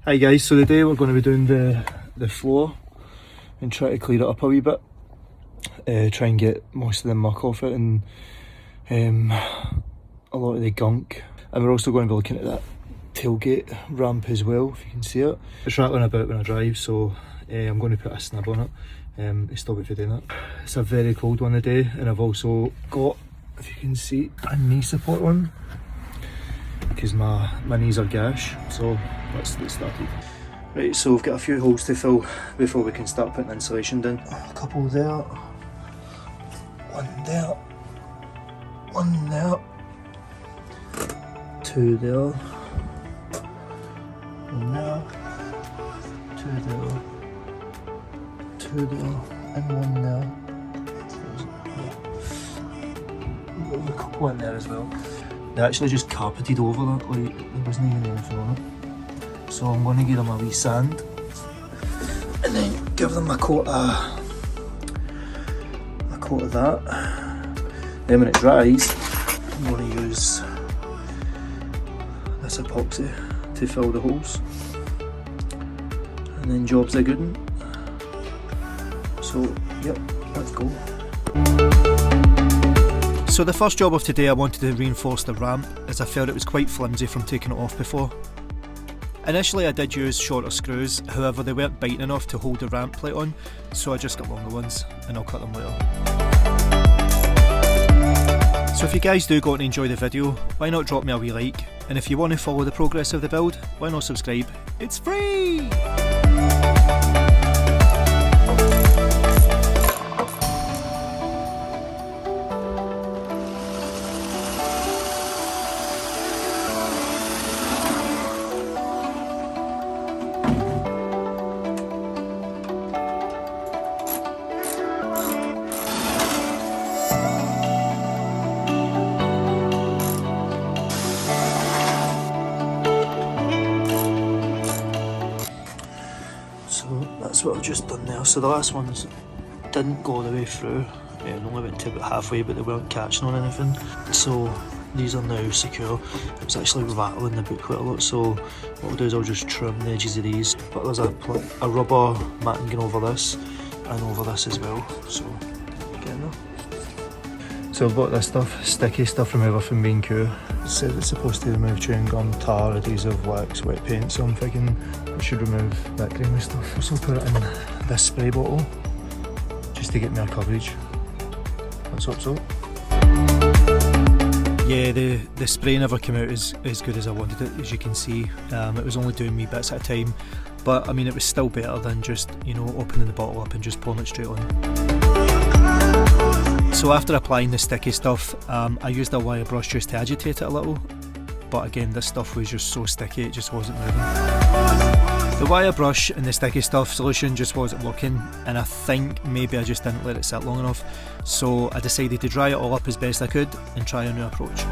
Hi guys, so today we're going to be doing the floor and try to clear it up a wee bit, try and get most of the muck off it and a lot of the gunk, and we're also going to be looking at that tailgate ramp as well, if you can see it. It's rattling about when I drive, so I'm going to put a snib on it, stop it from doing that. It's a very cold one today, and I've also got, if you can see, a knee support on because my knees are gash, so let's get started. Right, so we've got a few holes to fill before we can start putting insulation down. A couple there, one there, one there, two there, one there, two there, two there, and one there. There's a couple in there as well. They actually just carpeted over that, like there wasn't even anything on it. So I'm going to give them a wee sand and then give them a coat of that. Then when it dries, I'm going to use this epoxy to fill the holes, and then job's a good one. So yep, let's go. So the first job of today, I wanted to reinforce the ramp as I felt it was quite flimsy from taking it off before. Initially I did use shorter screws, however they weren't biting enough to hold the ramp plate on, so I just got longer ones and I'll cut them later. So if you guys do go and enjoy the video, why not drop me a wee like, and if you want to follow the progress of the build, why not subscribe? It's free! That's what I've just done there. So the last ones didn't go all the way through, they only went to about halfway, but they weren't catching on anything. So these are now secure. It was actually rattling the book quite a lot, so what I'll do is I'll just trim the edges of these. But there's a rubber matting going over this and over this as well, so getting there. So I've bought this stuff, sticky stuff remover from B&Q. It says it's supposed to remove chewing gum, tar, adhesive, wax, wet paint, so I'm thinking it should remove that creamy stuff. Also put it in this spray bottle, just to get more coverage. Let's hope so. Yeah, the spray never came out as good as I wanted it, as you can see. It was only doing me bits at a time, but I mean it was still better than just, you know, opening the bottle up and just pouring it straight on. So after applying the sticky stuff, I used a wire brush just to agitate it a little, but again this stuff was just so sticky it just wasn't moving. The wire brush and the sticky stuff solution just wasn't working, and I think maybe I just didn't let it sit long enough, so I decided to dry it all up as best I could and try a new approach.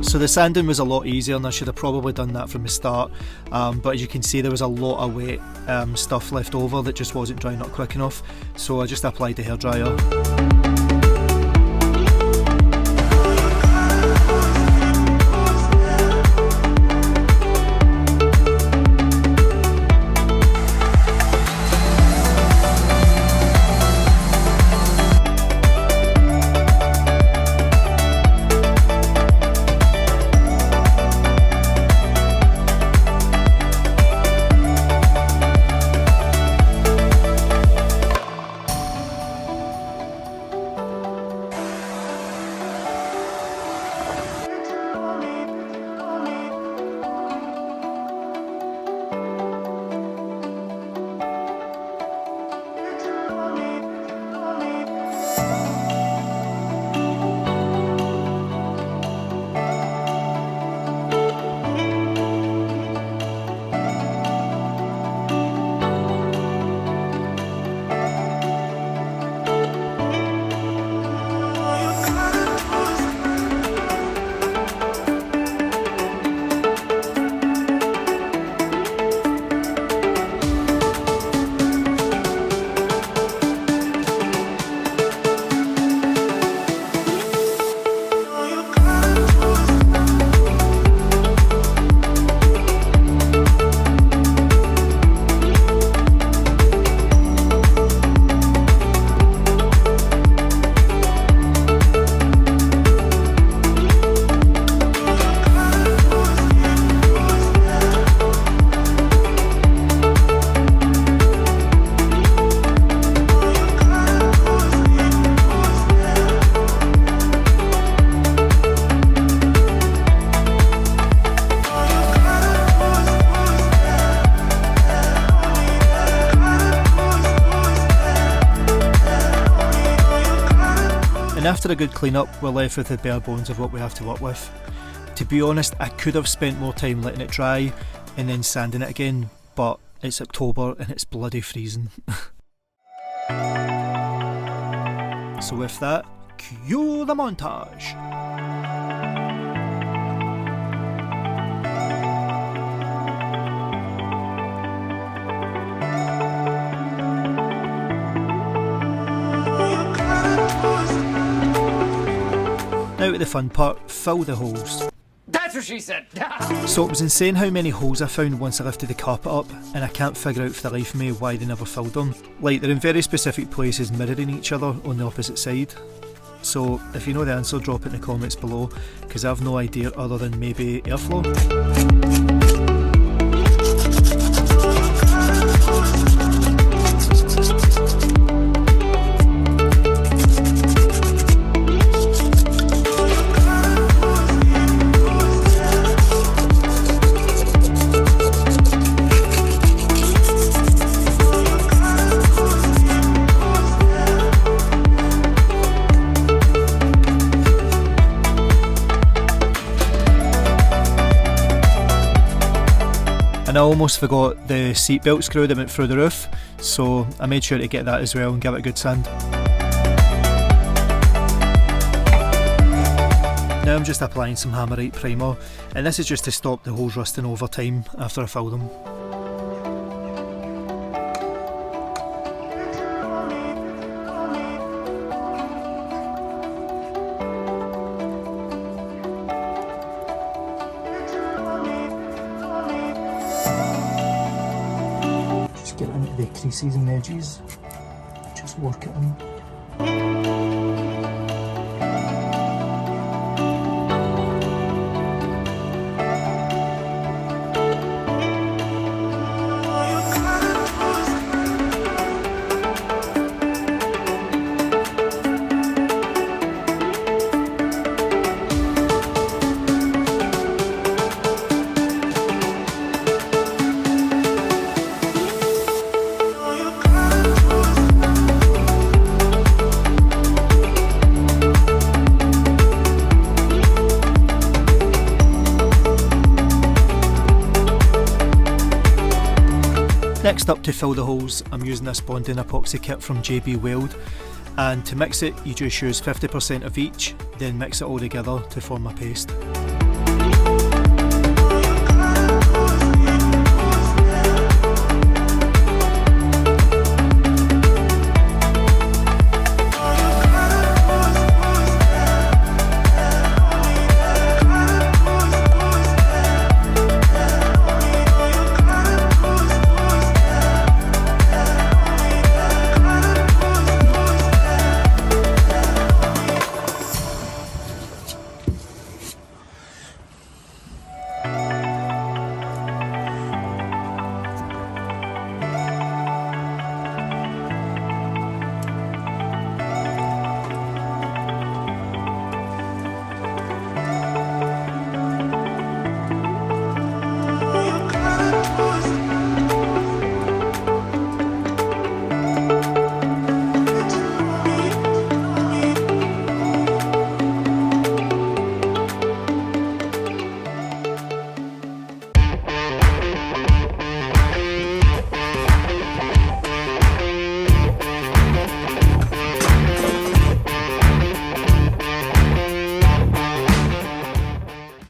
So the sanding was a lot easier, and I should have probably done that from the start, but as you can see there was a lot of wet stuff left over that just wasn't drying up quick enough, so I just applied the hairdryer. And after a good clean up, we're left with the bare bones of what we have to work with. To be honest, I could have spent more time letting it dry and then sanding it again, but it's October and it's bloody freezing. So with that, cue the montage. Now to the fun part, fill the holes. That's what she said! So it was insane how many holes I found once I lifted the carpet up, and I can't figure out for the life of me why they never filled them. Like, they're in very specific places mirroring each other on the opposite side. So if you know the answer, drop it in the comments below, because I have no idea other than maybe airflow. And I almost forgot the seatbelt screw that went through the roof, so I made sure to get that as well and give it a good sand. Now I'm just applying some Hammerite primer, and this is just to stop the holes rusting over time after I fill them. Get into the creases and edges, just work it in. Next up, to fill the holes, I'm using this bonding epoxy kit from JB Weld, and to mix it you just use 50% of each, then mix it all together to form a paste.